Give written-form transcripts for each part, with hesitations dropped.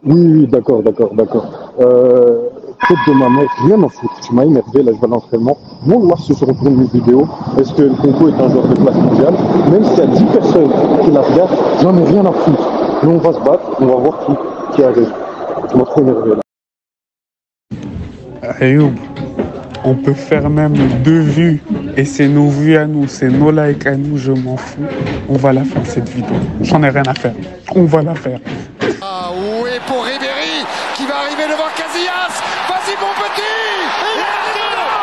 Oui, oui, d'accord, d'accord, d'accord. Tête de ma mère, rien à foutre. Tu m'as énervé, là, je vais à l'entraînement. Wallah, si je retourne mes vidéos, est-ce que Nkunku est un joueur de classe mondiale? Même s'il y a 10 personnes qui la regardent, j'en ai rien à foutre. Nous, on va se battre, on va voir qui arrive. Tu m'as trop énervé, là. Ayoub, on peut faire même 2 vues et c'est nos vues à nous, c'est nos likes à nous, je m'en fous. On va la faire cette vidéo. J'en ai rien à faire. On va la faire. Ah oui, pour Ribéry qui va arriver devant Casillas. Vas-y mon petit. Il est dedans.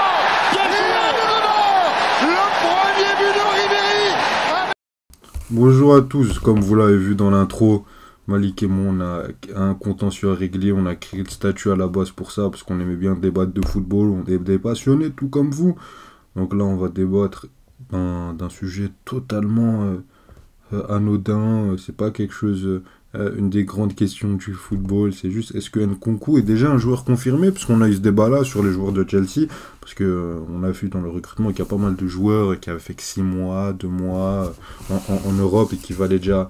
Il est dedans. Le premier but de Ribéry. Bonjour à tous, comme vous l'avez vu dans l'intro, Malik et moi on a un contentieux à régler, on a créé le statut à la base pour ça, parce qu'on aimait bien débattre de football, on est des passionnés tout comme vous. Donc là on va débattre d'un sujet totalement anodin, c'est pas quelque chose, une des grandes questions du football, c'est juste est-ce que Nkunku est déjà un joueur confirmé, parce qu'on a eu ce débat là sur les joueurs de Chelsea, parce que on a vu dans le recrutement qu'il y a pas mal de joueurs qui avaient fait que 6 mois, 2 mois en Europe et qui valaient déjà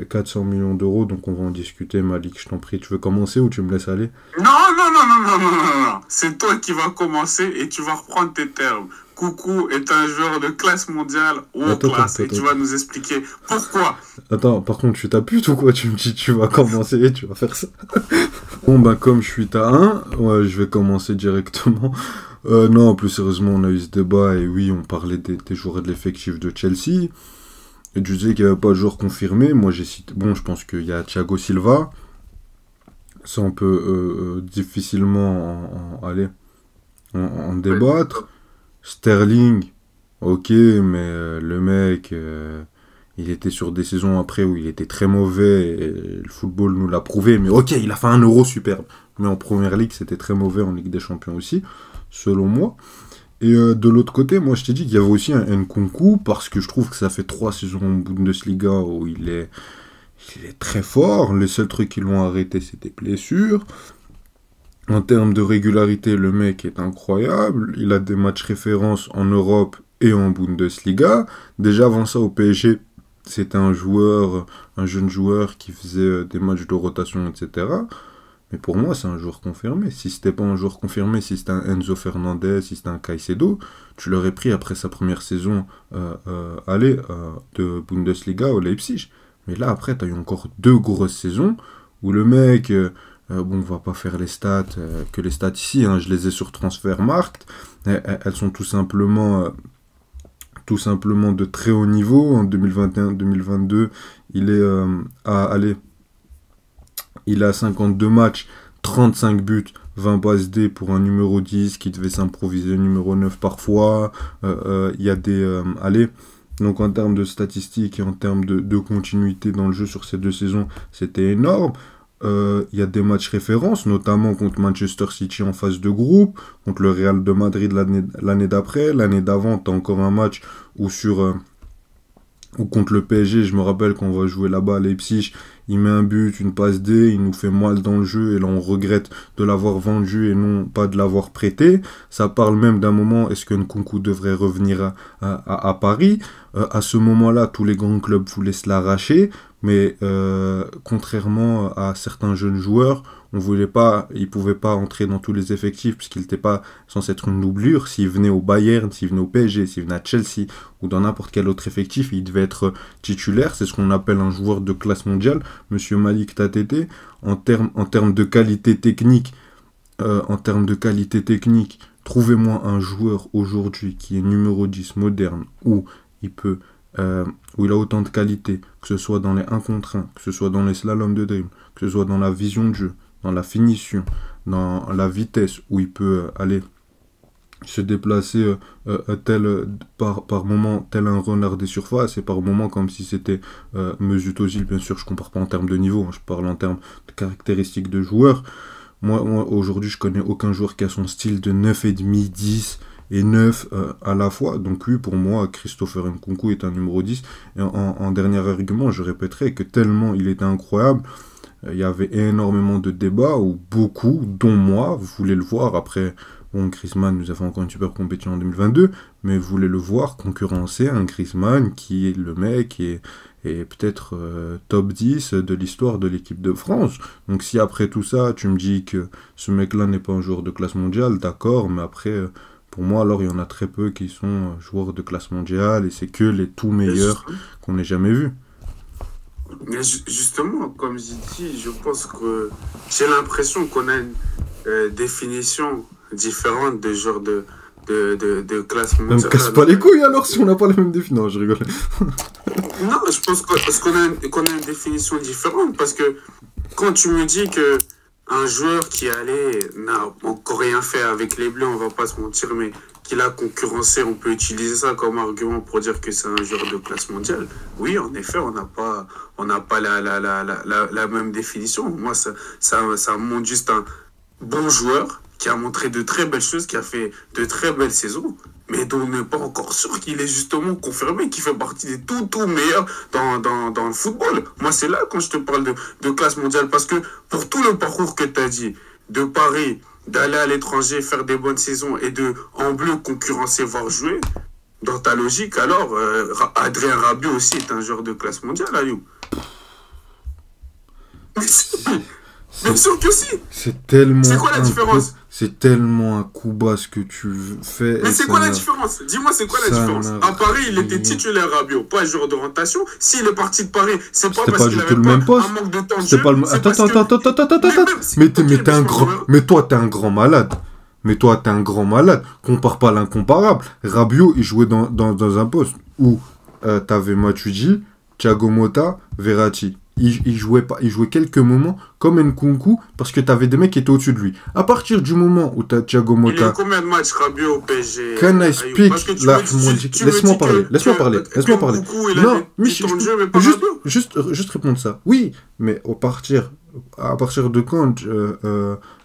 400 millions d'euros, donc on va en discuter. Malik, je t'en prie, tu veux commencer ou tu me laisses aller? Non, non, non, non, non, non, non, non. C'est toi qui vas commencer et tu vas reprendre tes termes. Coucou est un joueur de classe mondiale ou en classe et tu vas nous expliquer pourquoi. Attends, par contre, tu t'apputes ou quoi? Tu me dis tu vas commencer et tu vas faire ça. Bon, bah, comme je suis à 1, ouais, je vais commencer directement. Non, plus sérieusement, on a eu ce débat et oui, on parlait des joueurs de l'effectif de Chelsea. Et tu disais qu'il n'y avait pas de joueur confirmé. Moi, j'ai cité. Bon, je pense qu'il y a Thiago Silva. Ça, on peut difficilement en débattre. Sterling, ok, mais le mec, il était sur des saisons après où il était très mauvais, et le football nous l'a prouvé, mais ok, il a fait un Euro superbe. Mais en Première Ligue, c'était très mauvais, en Ligue des Champions aussi, selon moi. Et de l'autre côté, moi je t'ai dit qu'il y avait aussi un Nkunku, parce que je trouve que ça fait 3 saisons en Bundesliga où il est très fort. Les seuls trucs qui l'ont arrêté, c'était blessures. En termes de régularité, le mec est incroyable. Il a des matchs références en Europe et en Bundesliga. Déjà avant ça, au PSG, c'était un jeune joueur qui faisait des matchs de rotation, etc. Mais pour moi, c'est un joueur confirmé. Si c'était pas un joueur confirmé, si c'était un Enzo Fernandez, si c'était un Caicedo, tu l'aurais pris après sa première saison de Bundesliga au Leipzig. Mais là, après, tu as eu encore 2 grosses saisons où le mec... bon, on va pas faire les stats, que les stats ici, hein, je les ai sur Transfermarkt. Elles sont tout simplement de très haut niveau. En 2021-2022, il est il a 52 matchs, 35 buts, 20 passes D pour un numéro 10 qui devait s'improviser numéro 9 parfois. Il y a des... donc en termes de statistiques et en termes de continuité dans le jeu sur ces 2 saisons, c'était énorme. Il y a des matchs références, notamment contre Manchester City en phase de groupe, contre le Real de Madrid l'année d'après. L'année d'avant, tu as encore un match où ou contre le PSG, je me rappelle qu'on va jouer là-bas à Leipzig, il met un but, une passe D, il nous fait mal dans le jeu et là on regrette de l'avoir vendu et non pas de l'avoir prêté. Ça parle même d'un moment, est-ce que Nkunku devrait revenir à Paris? À ce moment-là, tous les grands clubs voulaient se l'arracher, mais contrairement à certains jeunes joueurs, il ne pouvait pas entrer dans tous les effectifs puisqu'il n'était pas censé être une doublure. S'il venait au Bayern, s'il venait au PSG, s'il venait à Chelsea ou dans n'importe quel autre effectif, il devait être titulaire. C'est ce qu'on appelle un joueur de classe mondiale. Monsieur Malik Tatete, en termes de qualité technique, trouvez-moi un joueur aujourd'hui qui est numéro 10 moderne où il a autant de qualité, que ce soit dans les 1 contre 1, que ce soit dans les slaloms de dribble, que ce soit dans la vision de jeu, dans la finition, dans la vitesse où il peut aller se déplacer par moment tel un renard des surfaces et par moment comme si c'était Mesut Özil. Bien sûr, je compare pas en termes de niveau, hein, je parle en termes de caractéristiques de joueurs. Moi aujourd'hui, je connais aucun joueur qui a son style de 9,5, 10 et 9 à la fois. Donc lui, pour moi, Christopher Nkunku est un numéro 10. Et en dernier argument, je répéterai que tellement il était incroyable, il y avait énormément de débats où beaucoup, dont moi, voulaient le voir après Bon, Griezmann nous a fait encore une super compétition en 2022, mais vous voulez le voir concurrencer un Griezmann qui est le mec et peut-être top 10 de l'histoire de l'équipe de France. Donc si après tout ça, tu me dis que ce mec-là n'est pas un joueur de classe mondiale, d'accord, mais après, pour moi, alors il y en a très peu qui sont joueurs de classe mondiale, et c'est que les tout meilleurs qu'on n'ait jamais vus. Mais justement, comme j'ai dit, je pense que j'ai l'impression qu'on a une définition différente de genre de classe mondiale. Ne me casse pas les couilles alors si on n'a pas la même définition. Non, je rigole. Non, je pense qu'on a une définition différente parce que quand tu me dis que un joueur qui n'a encore rien fait avec les Bleus, on va pas se mentir, mais qu'il a concurrencé, on peut utiliser ça comme argument pour dire que c'est un joueur de classe mondiale. Oui, en effet, on n'a pas la même définition. Moi, ça montre juste un bon joueur qui a montré de très belles choses, qui a fait de très belles saisons, mais dont on n'est pas encore sûr qu'il est justement confirmé, qu'il fait partie des tout meilleurs dans le football. Moi, c'est là quand je te parle de classe mondiale, parce que pour tout le parcours que tu as dit, de Paris, d'aller à l'étranger, faire des bonnes saisons et en bleu concurrencer, voire jouer, dans ta logique, alors, Adrien Rabiot aussi est un joueur de classe mondiale, Ayou. Bien sûr que si. C'est tellement. C'est quoi la différence? C'est tellement un coup bas ce que tu fais. Mais c'est quoi la différence? Dis-moi, c'est quoi la différence? À Paris, il était titulaire Rabiot, pas joueur de rotation. S'il est parti de Paris, c'est pas parce qu'il avait pas un manque de temps de jeu. Attends. Mais t'es un grand. Mais toi, t'es un grand malade. Compare pas l'incomparable. Rabiot, il jouait dans un poste où t'avais Matuidi, Thiago Motta, Verratti. Il jouait quelques moments comme Nkunku parce que t'avais des mecs qui étaient au-dessus de lui. À partir du moment où t'as Thiago Motta. Il y a combien de matchs Rabiot au PSG? Can I speak? Laisse-moi parler. Non, mais juste répondre ça. Oui, mais à partir de quand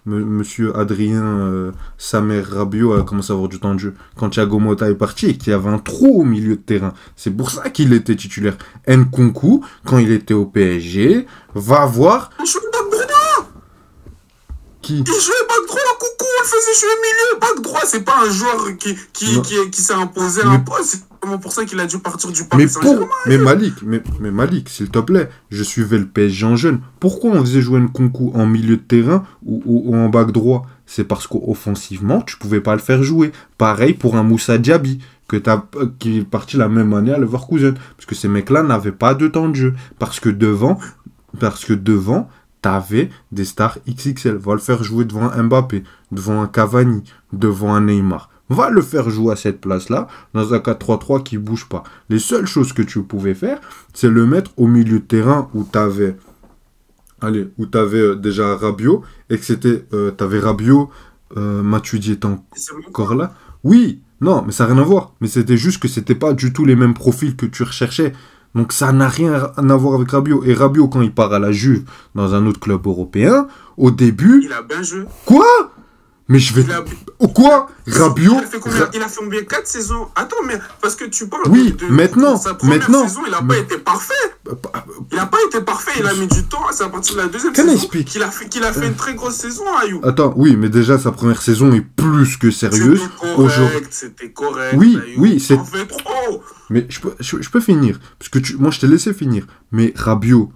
Monsieur Adrien Samer Rabiot a commencé à avoir du temps de jeu? Quand Thiago Motta est parti et qu'il y avait un trou au milieu de terrain. C'est pour ça qu'il était titulaire. Nkunku, quand il était au PSG, va voir... Qui? Il jouait back droit, Coucou, il faisait jouer milieu. Back droit, c'est pas un joueur qui s'est imposé un poste. C'est vraiment pour ça qu'il a dû partir du Paris Saint-Germain. Mais Malik, s'il te plaît, je suivais le PSG en jeune. Pourquoi on faisait jouer Nkunku en milieu de terrain ou en back droit? C'est parce qu'offensivement, tu pouvais pas le faire jouer. Pareil pour un Moussa Diaby, qui est parti la même année à Leverkusen. Parce que ces mecs-là n'avaient pas de temps de jeu. Parce que devant, t'avais des stars XXL. Va le faire jouer devant un Mbappé, devant un Cavani, devant un Neymar. Va le faire jouer à cette place-là, dans un 4-3-3 qui bouge pas. Les seules choses que tu pouvais faire, c'est le mettre au milieu de terrain où t'avais déjà Rabiot, et que t'avais Rabiot, Matuidi est encore là. Oui, non, mais ça n'a rien à voir. Mais c'était juste que c'était pas du tout les mêmes profils que tu recherchais. Donc ça n'a rien à voir avec Rabiot. Et Rabiot, quand il part à la Juve, dans un autre club européen, au début... Il a bien joué. Quoi? Mais je vais... Quoi? Rabiot... Il a fait combien? 4 saisons. Attends, mais parce que tu parles de sa première saison, il n'a pas été parfait. Il n'a pas été parfait, il a mis du temps. C'est à partir de la deuxième saison qu'il a fait une très grosse saison, Ayou. Attends, oui, mais déjà, sa première saison est plus que sérieuse. C'était correct. Oui, c'est... En fait trop. Mais je peux finir. Parce que moi, je t'ai laissé finir. Mais Rabiot...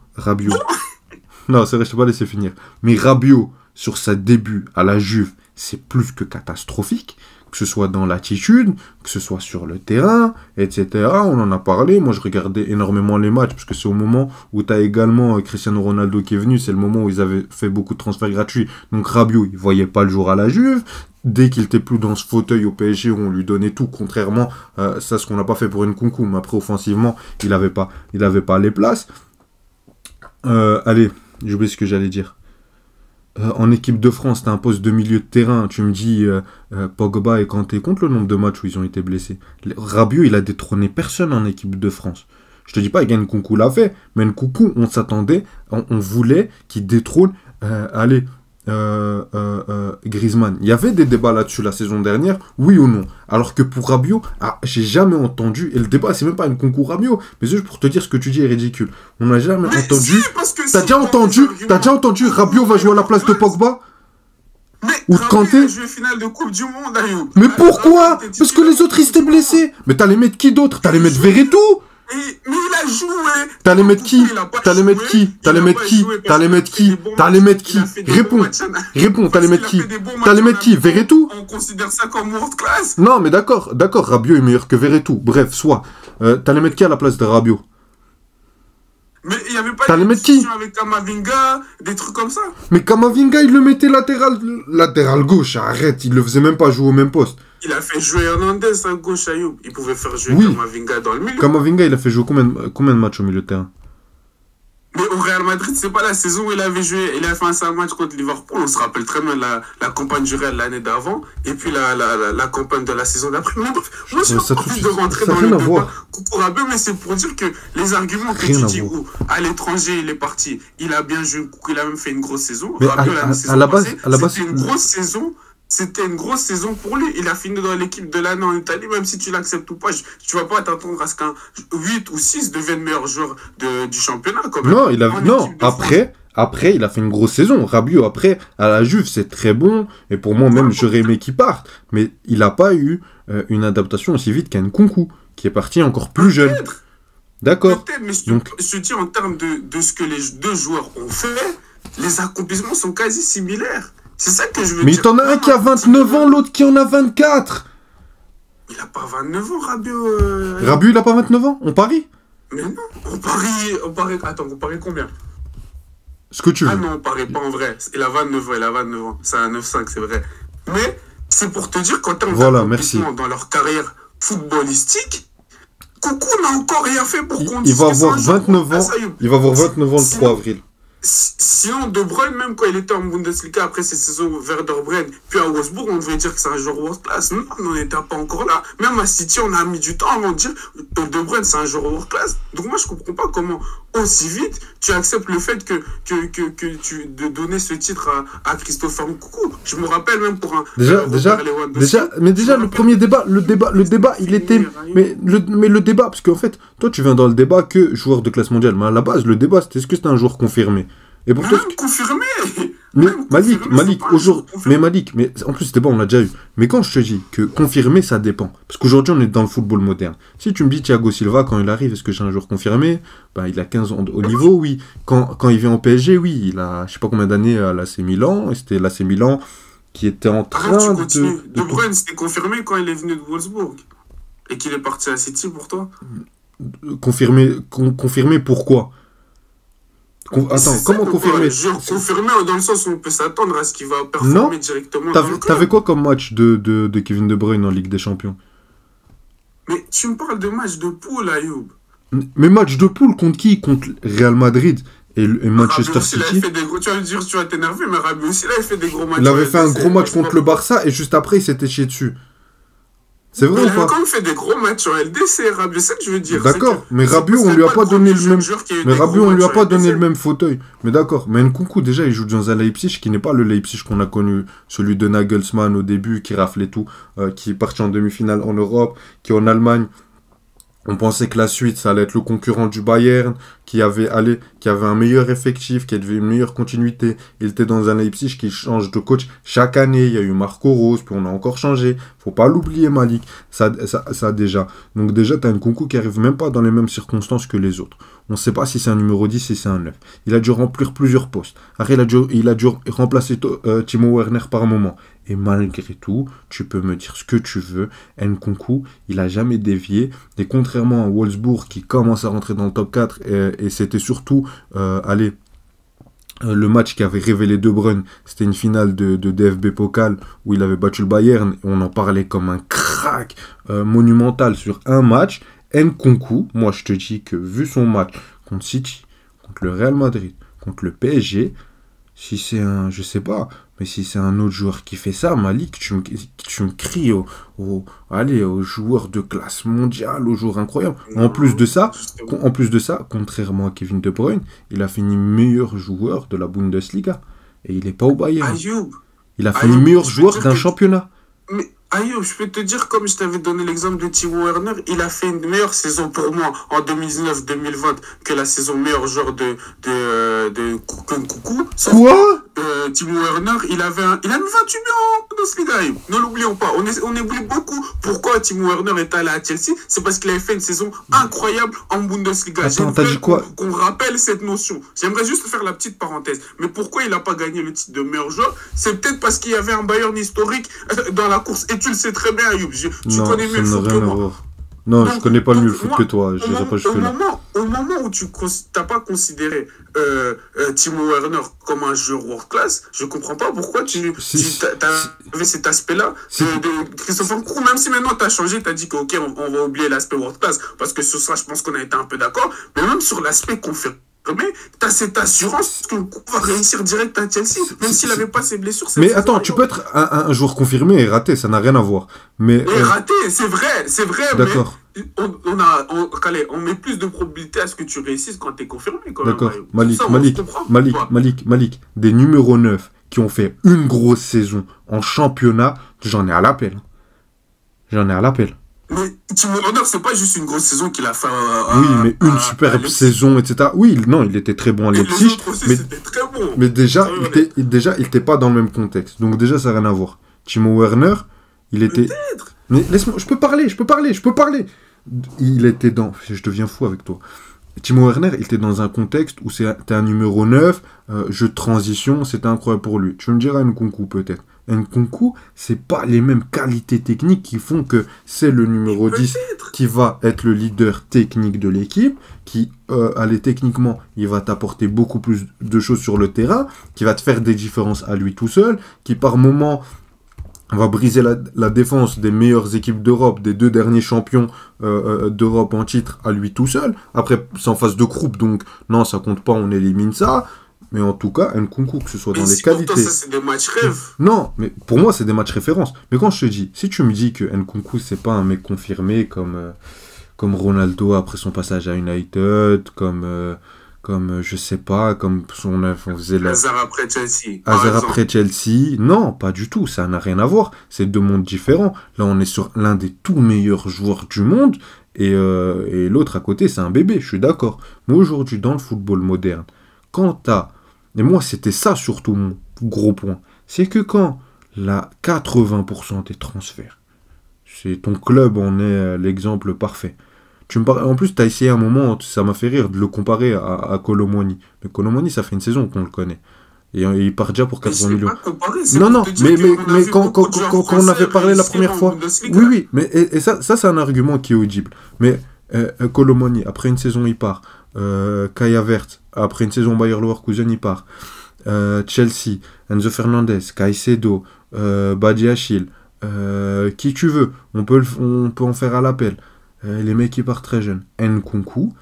Non, c'est vrai, je t'ai pas laissé finir. Mais Rabiot, sur sa début à la Juve, c'est plus que catastrophique, que ce soit dans l'attitude, que ce soit sur le terrain, etc. On en a parlé, moi je regardais énormément les matchs, parce que c'est au moment où tu as également Cristiano Ronaldo qui est venu, c'est le moment où ils avaient fait beaucoup de transferts gratuits, donc Rabiot, il voyait pas le jour à la Juve, dès qu'il était plus dans ce fauteuil au PSG où on lui donnait tout, contrairement à ça, ce qu'on n'a pas fait pour Nkunku, mais après offensivement, il avait pas les places. Allez, j'ai oublié ce que j'allais dire. En équipe de France, t'as un poste de milieu de terrain, tu me dis Pogba et Kanté, compte le nombre de matchs où ils ont été blessés. Rabiot, il a détrôné personne en équipe de France. Je te dis pas que Nkunku l'a fait, mais Nkunku, on s'attendait, on voulait qu'il détrône, Griezmann. Il y avait des débats là-dessus la saison dernière, oui ou non. Alors que pour Rabiot, j'ai jamais entendu, et le débat c'est même pas Nkunku Rabiot, mais juste pour te dire ce que tu dis est ridicule. On n'a jamais entendu. T'as déjà entendu Rabiot va jouer à la place de Pogba? Ou Rabiot, Kanté. il a joué finale de Coupe du Monde, Ayoub. Mais pourquoi? Rabiot était Parce que les titulaire autres, ils en s'étaient Coupe du Monde. blessés. Mais t'allais mettre qui d'autre? T'allais mettre Verretou? Mais il a joué. T'allais mettre qui? Il a pas T'allais joué. mettre qui? Il T'allais a mettre pas qui? joué parce T'allais qu'il a mettre fait qui? des bons T'allais matchs. mettre qui? Il a fait des Réponds. bons matchs en- Réponds, Parce t'allais qu'il mettre a qui? fait des bons matchs T'allais en mettre qui? Amigo. Verretou? On considère ça comme world class. Non, mais d'accord, Rabiot est meilleur que Verretou. Bref, soit. T'allais mettre qui à la place de Rabiot? Mais il n'y avait pas T'allais de mettre qui? discussion avec Kamavinga, des trucs comme ça. Mais Kamavinga, il le mettait latéral gauche. Arrête, il le faisait même pas jouer au même poste. Il a fait jouer Hernandez à gauche, Ayoub. Il pouvait faire jouer Oui. Kamavinga dans le milieu. Kamavinga, il a fait jouer combien de matchs au milieu de terrain? Mais au Real Madrid, c'est pas la saison où il avait joué. Il a fait un seul match contre Liverpool. On se rappelle très bien la campagne du Real l'année d'avant. Et puis la campagne de la saison d'après. Mais bref, moi, j'ai Ça pas envie de rentrer ça dans rien le à débat. voir. Coucou Rabiot, mais c'est pour dire que les arguments que Rien tu à dis voir. où à l'étranger, il est parti. Il a bien joué. Il a même fait une grosse saison. Mais Rabiot, à saison la base- passée, à la base- c'était une grosse saison. C'était une grosse saison pour lui. Il a fini dans l'équipe de l'année en Italie, même si tu l'acceptes ou pas. Tu vas pas t'attendre à ce qu'un 8 ou 6 devienne meilleur joueur du championnat. Quand même. Non, En non. équipe de France. Après, il a fait une grosse saison. Rabiot, après, à la Juve, c'est très bon. Et pour moi, même, j'aurais aimé qu'il parte. Mais il n'a pas eu une adaptation aussi vite qu'un Nkunku, qui est parti encore plus jeune. Peut-être, D'accord. peut-être, mais Donc- je te dis en termes de ce que les deux joueurs ont fait, les accomplissements sont quasi similaires. C'est ça que je veux Mais dire. il t'en a un qui a 29 ans, l'autre qui en a 24. Il a pas 29 ans, Rabiot. Rabiot, il a pas 29 ans? On parie? Mais non, on parie. Attends, on parie combien? Ce que tu veux. Ah non, on parie pas en vrai. Il a 29 ans, C'est un 9-5, c'est vrai. Mais c'est pour te dire qu'en termes Voilà, d'accomplissement dans leur carrière footballistique, Coucou n'a encore rien fait pour qu'on Il dise va que c'est avoir un joueur 29 world ans. class, Ayoub. Il va avoir 29 ans le 3 avril. Sinon, De Bruyne, même quand il était en Bundesliga après ses saisons au Werder Bremen, puis à Wolfsburg, on devait dire que c'est un joueur world class. Non, on n'en était pas encore là. Même à City, on a mis du temps avant de dire que De Bruyne, c'est un joueur world class. Donc moi, je comprends pas comment aussi vite tu acceptes le fait de donner ce titre à Christopher Nkunku. Je me rappelle même pour un Déjà, le premier débat, le débat, il était, mais le débat, parce qu'en fait, toi, tu viens dans le débat que joueur de classe mondiale, mais à la base, le débat, c'était est-ce que c'était un joueur confirmé? Et pour toi, Même confirmé. mais Même Malik, confirmé, c'est pas un joueur confirmé. mais en plus, ce débat, on l'a déjà eu. Mais quand je te dis que confirmé, ça dépend. Parce qu'aujourd'hui, on est dans le football moderne. Si tu me dis Thiago Silva, quand il arrive, est-ce que j'ai un joueur confirmé? Ben, il a 15 ans au niveau, oui. Quand il vient au PSG, oui. Il a, je sais pas combien d'années à l'AC Milan. Et c'était l'AC Milan qui était en train Arrête, tu de... continues. De Bruyne, c'était confirmé quand il est venu de Wolfsburg. Et qu'il est parti à City pour toi. Confirmé pourquoi? Attends, comment confirmer? Confirmé dans le sens où on peut s'attendre à ce qu'il va performer Non. directement dans le club. T'avais quoi comme match de Kevin De Bruyne en Ligue des Champions? Mais tu me parles de match de poule, Ayoub. Mais match de poule contre qui? Contre Real Madrid et Manchester Rabiot aussi, là, il City. fait des gros... Tu vas me dire, tu vas t'énerver, mais Rabiot aussi, là, il fait des gros matchs. Il avait fait un LDC, gros match franchement. contre le Barça et juste après il s'était chié dessus. C'est vrai Il ou a pas? quand même fait des gros matchs en LDC, Rabiot, c'est ça que je veux dire. D'accord, mais c'est Rabiot que on lui a c'est pas le donné premier le même. joueur qui a eu Mais des gros Rabiot on lui a matchs pas en donné LDC. le même fauteuil. Mais d'accord, mais Nkunku déjà il joue dans un Leipzig qui n'est pas le Leipzig qu'on a connu, celui de Nagelsmann au début qui raflait tout, qui est parti en demi-finale en Europe, qui est en Allemagne. On pensait que la suite, ça allait être le concurrent du Bayern, qui avait un meilleur effectif, qui avait une meilleure continuité. Il était dans un Leipzig qui change de coach chaque année. Il y a eu Marco Rose, puis on a encore changé. Faut pas l'oublier, Malik. Ça déjà. Donc déjà, tu as un Nkunku qui arrive même pas dans les mêmes circonstances que les autres. On ne sait pas si c'est un numéro 10, si c'est un 9. Il a dû remplir plusieurs postes. Après, il a dû remplacer Timo Werner par moment. Et malgré tout, tu peux me dire ce que tu veux. Nkunku, il a jamais dévié. Et contrairement à Wolfsburg qui commence à rentrer dans le top 4, et c'était surtout, le match qui avait révélé De Bruyne, c'était une finale de DFB Pokal où il avait battu le Bayern. Et on en parlait comme un crack monumental sur un match. Nkunku, moi je te dis que vu son match contre City, contre le Real Madrid, contre le PSG, si c'est un, je sais pas, mais si c'est un autre joueur qui fait ça, Malik, tu me cries aux joueurs de classe mondiale, aux joueurs incroyables. En plus de ça, contrairement à Kevin De Bruyne, il a fini meilleur joueur de la Bundesliga. Et il n'est pas au Bayern. Ayoub, Il a fini meilleur joueur d'un championnat. mais Ayoub, je peux te dire, comme je t'avais donné l'exemple de Timo Werner, il a fait une meilleure saison pour moi en 2019-2020 que la saison meilleur joueur de Nkunku. Quoi? Timo Werner, il a mis 28 buts en Bundesliga. Ne l'oublions pas. On oublie beaucoup pourquoi Timo Werner est allé à Chelsea. C'est parce qu'il avait fait une saison incroyable en Bundesliga. Attends, t'as dit quoi? Qu'on rappelle cette notion. J'aimerais juste faire la petite parenthèse. Mais pourquoi il n'a pas gagné le titre de meilleur joueur? C'est peut-être parce qu'il y avait un Bayern historique dans la course. Et tu le sais très bien, Ayoub. Tu connais mieux le foot que moi. Non, je connais pas mieux le foot que toi. Je dirais pas jusque-là. Au moment où tu n'as pas considéré Timo Werner comme un joueur world class, je comprends pas pourquoi tu avais cet aspect-là de Christopher Nkunku, même si maintenant tu as changé, tu as dit que ok, on va oublier l'aspect world class, parce que sur ça, je pense qu'on a été un peu d'accord, mais même sur l'aspect confirmé, tu as cette assurance que Nkunku va réussir direct à Chelsea, même s'il n'avait pas ses blessures. Mais attends, tu peux être un joueur confirmé et raté, ça n'a rien à voir. Mais raté, c'est vrai, d'accord. Mais on met plus de probabilité à ce que tu réussisses quand tu es confirmé. D'accord, Malik, des numéros 9 qui ont fait une grosse saison en championnat, j'en ai à l'appel. Mais Timo Werner, c'est pas juste une grosse saison qu'il a fait. Oui, mais une superbe saison, etc. Oui, non, il était très bon à Leipzig. Mais déjà, il était pas dans le même contexte. Donc déjà, ça n'a rien à voir. Timo Werner, il était... Mais laisse-moi, je peux parler. Il était dans... Je deviens fou avec toi. Timo Werner, il était dans un contexte où c'était un numéro 9, jeu de transition, c'était incroyable pour lui. Tu me diras Nkunku peut-être. Nkunku, c'est pas les mêmes qualités techniques qui font que c'est le numéro 10 qui va être le leader technique de l'équipe, qui, techniquement, il va t'apporter beaucoup plus de choses sur le terrain, qui va te faire des différences à lui tout seul, qui par moment... On va briser la défense des meilleures équipes d'Europe, des 2 derniers champions d'Europe en titre à lui tout seul. Après, c'est en phase de groupe, donc non, ça compte pas, on élimine ça. Mais en tout cas, Nkunku, que ce soit dans les qualités... Pour toi, ça, c'est des matchs rêves. Non, mais pour moi, c'est des matchs références. Mais quand je te dis, si tu me dis que Nkunku, c'est pas un mec confirmé comme Ronaldo après son passage à United, comme je sais pas, comme on faisait Hazard après Chelsea. Hazard après Chelsea. Non, pas du tout, ça n'a rien à voir. C'est 2 mondes différents. Là, on est sur l'un des tout meilleurs joueurs du monde et l'autre à côté, c'est un bébé, je suis d'accord. Mais aujourd'hui, dans le football moderne, quand t'as... Et moi, c'était ça surtout mon gros point. C'est que quand 80% des transferts, c'est ton club en est l'exemple parfait. En plus, tu as essayé un moment, ça m'a fait rire de le comparer à Kolo Muani. Mais Kolo Muani, ça fait une saison qu'on le connaît. Et il part déjà pour 80 millions. Non, mais quand on avait parlé la première fois... Oui, mais et ça c'est un argument qui est audible. Mais Kolo Muani, après une saison, il part. Kai Havertz, après une saison Bayer Leverkusen, il part. Chelsea, Enzo Fernandez, Caicedo, Badiachil, qui tu veux. On peut en faire à l'appel. Les mecs qui partent très jeunes. Nkunku,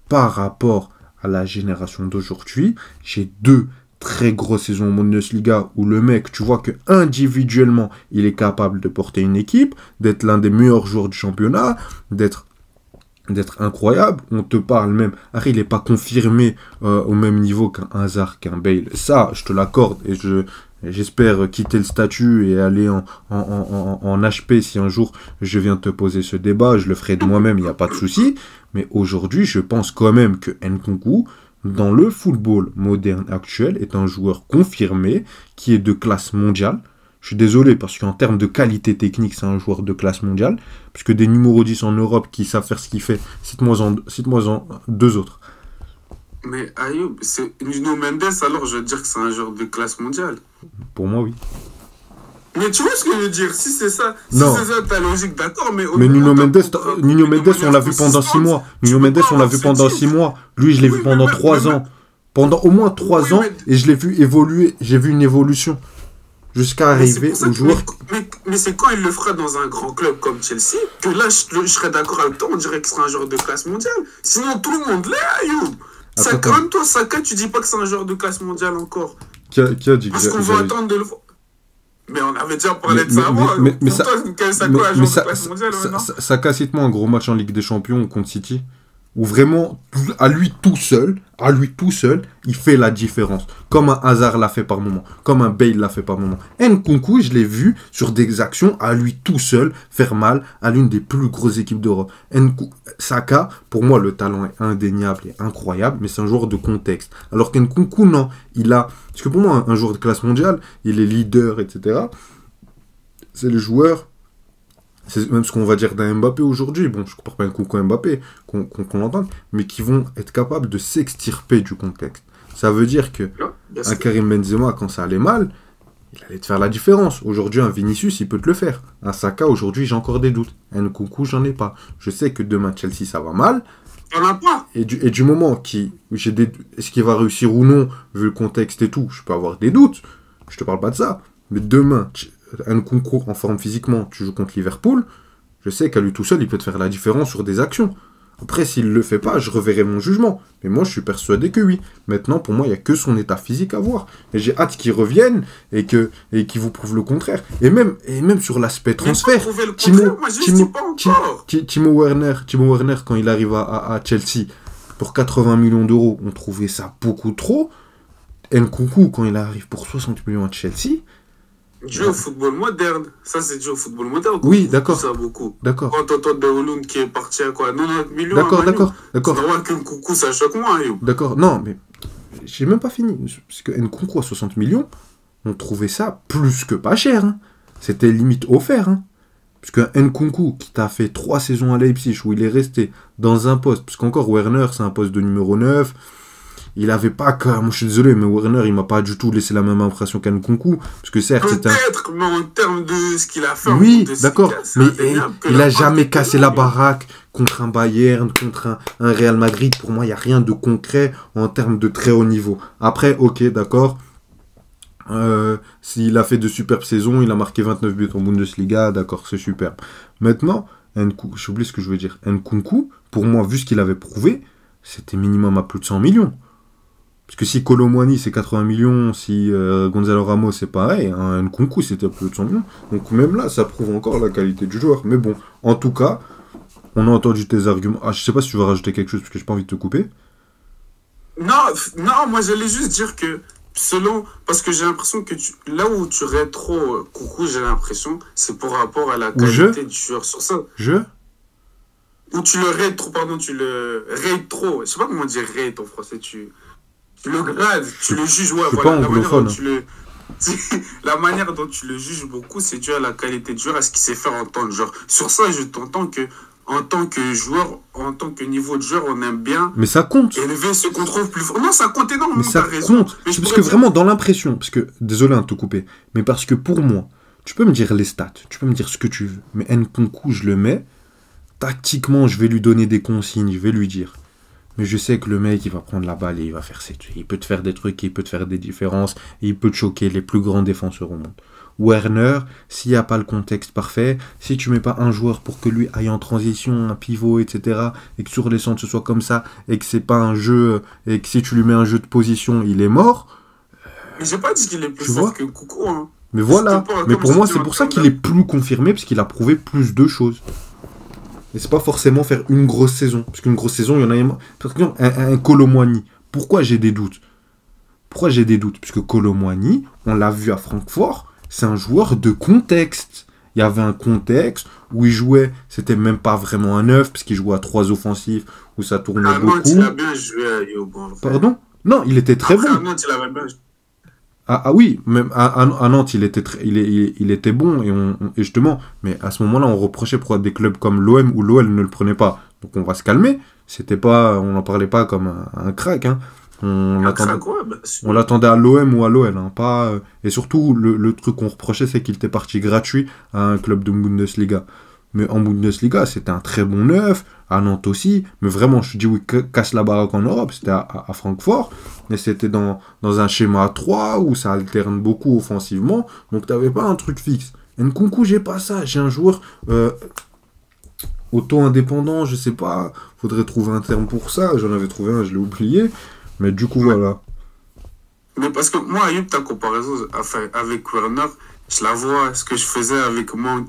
par rapport à la génération d'aujourd'hui, j'ai 2 très grosses saisons en Bundesliga où le mec, tu vois que individuellement, il est capable de porter une équipe, d'être l'un des meilleurs joueurs du championnat, d'être incroyable. On te parle même... Après, il n'est pas confirmé au même niveau qu'un Hazard, qu'un Bale. Ça, je te l'accorde et j'espère quitter le statut et aller en HP si un jour je viens te poser ce débat. Je le ferai de moi-même, il n'y a pas de souci. Mais aujourd'hui, je pense quand même que Nkunku, dans le football moderne actuel, est un joueur confirmé qui est de classe mondiale. Je suis désolé parce qu'en termes de qualité technique, c'est un joueur de classe mondiale. Parce que des numéros 10 en Europe qui savent faire ce qu'il fait, cite-moi-en 2 autres. Mais Ayoub, c'est Nuno Mendes, alors je veux dire que c'est un joueur de classe mondiale. Pour moi, oui. Mais tu vois ce que je veux dire? Si c'est ça, ta logique, d'accord, mais... Mais Nuno Mendes, on l'a vu pendant 6 mois. Nuno Mendes, on l'a vu pendant 6 mois. Lui, je l'ai vu pendant 3 ans. Pendant au moins 3 ans, et je l'ai vu évoluer. J'ai vu une évolution. Jusqu'à arriver au joueur... Mais c'est quand il le fera dans un grand club comme Chelsea, que là, je serais d'accord avec toi, on dirait que ce sera un joueur de classe mondiale. Sinon, tout le monde l'est, Ayoub. Saka, même toi, Saka, tu dis pas que c'est un joueur de classe mondiale encore. Qui a dit que parce qu'on va attendre de le voir. Mais on avait déjà parlé de ça avant. Mais Saka, un joueur de classe mondiale maintenant. Saka, cite-moi un gros match en Ligue des Champions contre City où vraiment, à lui tout seul, il fait la différence. Comme un Hazard l'a fait par moment, comme un Bale l'a fait par moment. Nkunku, je l'ai vu sur des actions à lui tout seul faire mal à l'une des plus grosses équipes d'Europe. Saka, pour moi, le talent est indéniable et incroyable, mais c'est un joueur de contexte. Alors qu'Nkunku, non, parce que pour moi, un joueur de classe mondiale, il est leader, etc. C'est le joueur... C'est même ce qu'on va dire d'un Mbappé aujourd'hui. Bon, je ne compare pas Nkunku à Mbappé, qu'on l'entende, mais qui vont être capables de s'extirper du contexte. Ça veut dire que un Karim Benzema, quand ça allait mal, il allait te faire la différence. Aujourd'hui, un Vinicius, il peut te le faire. Un Saka, aujourd'hui, j'ai encore des doutes. Un Nkunku, j'en ai pas. Je sais que demain, Chelsea, ça va mal. T'en as pas. Et du moment est-ce qu'il va réussir ou non, vu le contexte et tout, je peux avoir des doutes. Je te parle pas de ça. Mais demain... un concours en forme physiquement, tu joues contre Liverpool, je sais qu'à lui tout seul, il peut te faire la différence sur des actions. Après, s'il ne le fait pas, je reverrai mon jugement. Mais moi, je suis persuadé que oui. Maintenant, pour moi, il n'y a que son état physique à voir. Et j'ai hâte qu'il revienne et qu'il vous prouve le contraire. Et même sur l'aspect transfert, Timo Werner, quand il arrive à Chelsea, pour 80 millions d'euros, on trouvait ça beaucoup trop. Nkunku, quand il arrive pour 60 millions à Chelsea... Dû au football moderne. Ça, c'est dû au football moderne. Oui, d'accord. Ça beaucoup. D'accord. Quand t'entends Daouloun qui est parti à quoi 90 millions. D'accord. C'est normal que Nkunku, ça choque moins. D'accord. Non, mais j'ai même pas fini. Parce que Nkunku à 60 millions, on trouvait ça plus que pas cher. Hein. C'était limite offert. Hein. Parce que Nkunku, qui t'a fait 3 saisons à Leipzig, où il est resté dans un poste, parce qu'encore Werner, c'est un poste de numéro 9, il avait pas... Moi, je suis désolé, mais Werner, il m'a pas du tout laissé la même impression qu'Nkunku. Parce que certes, c'est un... Peut-être, mais en termes de ce qu'il a fait... Oui, d'accord. Mais il a jamais cassé la baraque contre un Bayern, contre un Real Madrid. Pour moi, il n'y a rien de concret en termes de très haut niveau. Après, ok, d'accord. S'il a fait de superbes saisons, il a marqué 29 buts en Bundesliga, d'accord, c'est superbe. Maintenant, j'ai oublié ce que je veux dire. Nkunku, pour moi, vu ce qu'il avait prouvé, c'était minimum à plus de 100 millions. Parce que si Kolo Muani c'est 80 millions, si Gonzalo Ramos c'est pareil, hein, Nkunku c'était plus de 100 millions. Donc même là, ça prouve encore la qualité du joueur. Mais bon, en tout cas, on a entendu tes arguments. Ah, je sais pas si tu veux rajouter quelque chose, parce que j'ai pas envie de te couper. Non, moi j'allais juste dire que parce que j'ai l'impression que là où tu rétro Coucou, j'ai l'impression, c'est par rapport à la qualité du joueur sur ça. Ou tu le rétro, pardon, tu le rétro. Je sais pas comment dire rate en français, tu le grades, tu le juges, ouais, voilà, la manière dont tu le juges beaucoup, c'est dû à la qualité du joueur, à ce qu'il sait faire en tant que joueur. Sur ça, je t'entends que en tant que joueur, en tant que niveau de joueur, on aime bien. Mais ça compte. Élever ce qu'on trouve plus fort. Non, ça compte énormément. Mais ça compte. Mais parce que vraiment, dans l'impression, parce que, désolé de te couper, mais parce que pour moi, tu peux me dire les stats, tu peux me dire ce que tu veux, mais Nkunku, je le mets, tactiquement, je vais lui donner des consignes, je vais lui dire. Mais je sais que le mec, il va prendre la balle et il va faire ses trucs. Il peut te faire des trucs, il peut te faire des différences, et il peut te choquer les plus grands défenseurs au monde. Werner, s'il n'y a pas le contexte parfait, si tu mets pas un joueur pour que lui aille en transition, un pivot, etc., et que sur les centres ce soit comme ça, et que c'est pas un jeu, et que si tu lui mets un jeu de position, il est mort. Mais j'ai pas dit qu'il est plus fort que Coucou, hein. Mais voilà. Mais pour moi, c'est pour ça qu'il est plus confirmé, parce qu'il a prouvé plus de choses. Et c'est pas forcément faire une grosse saison. Parce qu'une grosse saison, il y en a... Par exemple, un Kolo Muani. Pourquoi j'ai des doutes? Parce que Kolo Muani, on l'a vu à Francfort, c'est un joueur de contexte. Il y avait un contexte où il jouait, c'était même pas vraiment un 9, parce qu'il jouait à 3 offensifs, où ça tournait beaucoup. Il a bien joué à Yobo. Pardon? Non, il était très bon. Nantes, il avait bien joué. Ah oui, même à Nantes, il était bon, et justement, mais à ce moment-là, on reprochait pour des clubs comme l'OM où l'OL ne le prenait pas. Donc on va se calmer. On n'en parlait pas comme un crack, hein. On l'attendait à l'OM ou à l'OL, hein, pas. Et surtout, le truc qu'on reprochait, c'est qu'il était parti gratuit à un club de Bundesliga. Mais en Bundesliga, c'était un très bon neuf, à Nantes aussi. Mais vraiment, je te dis, oui, casse la baraque en Europe, c'était à Francfort. Mais c'était dans un schéma à 3 où ça alterne beaucoup offensivement. Donc, t'avais pas un truc fixe. Nkunku, j'ai pas ça. J'ai un joueur auto-indépendant, je sais pas. Faudrait trouver un terme pour ça. J'en avais trouvé un, je l'ai oublié. Mais du coup, voilà. Mais parce que moi, Ayoub, ta comparaison avec Werner, je la vois, ce que je faisais avec Mount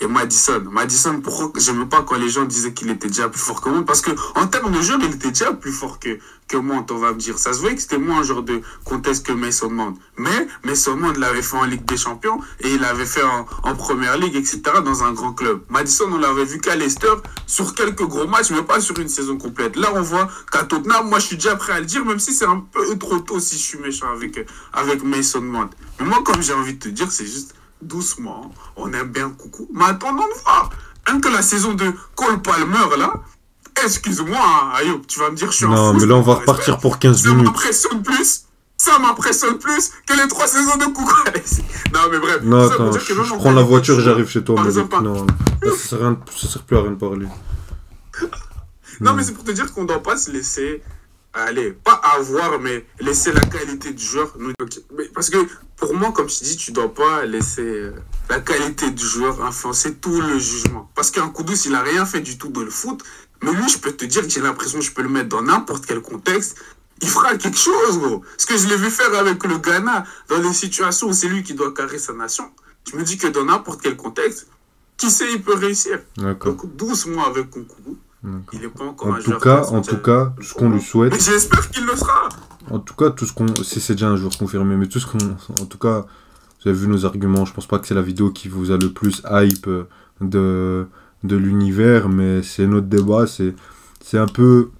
et Madison. Madison, pourquoi j'aimais pas quand les gens disaient qu'il était déjà plus fort que moi? Parce que en termes de jeu, il était déjà plus fort que Mount, on va me dire. Ça se voyait que c'était moins un genre de contest que Mason Mount. Mais Mason Mount l'avait fait en Ligue des Champions et il l'avait fait en Première Ligue, etc. dans un grand club. Madison, on l'avait vu qu'à Leicester sur quelques gros matchs, mais pas sur une saison complète. Là, on voit qu'à Tottenham, moi, je suis déjà prêt à le dire, même si c'est un peu trop tôt si je suis méchant avec Mason Mount. Mais moi, comme j'ai envie de te dire, c'est juste doucement, on aime bien coucou, mais attendons de voir. Même que la saison de Cole Palmer, là, excuse-moi, hein, Ayoub, tu vas me dire, je suis un fou. Non, mais là, on va repartir pour 15 minutes. Ça m'impressionne plus que les 3 saisons de coucou. Non, mais bref. Non, attends, je prends la voiture, j'arrive chez toi, Malik. Non, ça sert plus à rien de parler. Non, mais c'est pour te dire qu'on ne doit pas se laisser, allez, pas avoir, mais laisser la qualité du joueur. Parce que pour moi, comme je dis, tu ne dois pas laisser la qualité du joueur influencer tout le jugement. Parce qu'un Kudus, il n'a rien fait du tout dans le foot. Mais lui, je peux te dire que j'ai l'impression que je peux le mettre dans n'importe quel contexte. Il fera quelque chose, gros. Parce que je l'ai vu faire avec le Ghana dans des situations où c'est lui qui doit carrer sa nation. Je me dis que dans n'importe quel contexte, qui sait, il peut réussir. Donc, doucement avec Nkunku. Il n'est pas encore un joueur. En tout cas, tout ce qu'on lui souhaite. Mais j'espère qu'il le sera. En tout cas, tout ce qu'on. Si c'est déjà un joueur confirmé, mais tout ce qu'on. En tout cas, vous avez vu nos arguments. Je pense pas que c'est la vidéo qui vous a le plus hype de l'univers, mais c'est notre débat. C'est un peu.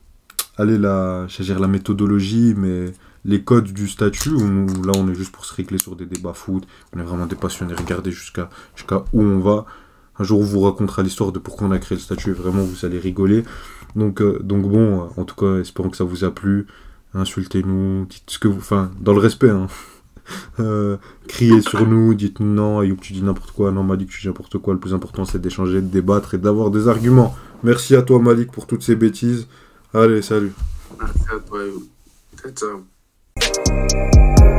Allez, la méthodologie, mais les codes du statut, où là, on est juste pour se régler sur des débats foot. On est vraiment des passionnés. Regardez jusqu'à où on va. Un jour, on vous racontera l'histoire de pourquoi on a créé le statut et vraiment, vous allez rigoler. Donc bon, en tout cas, espérons que ça vous a plu. Insultez-nous, dites ce que vous... Enfin, dans le respect, hein. Criez sur nous, dites non, Ayoub, tu dis n'importe quoi. Non, Malik, tu dis n'importe quoi. Le plus important, c'est d'échanger, de débattre et d'avoir des arguments. Merci à toi, Malik, pour toutes ces bêtises. Allez, salut. Merci à toi, Ayoub. Ciao, ciao.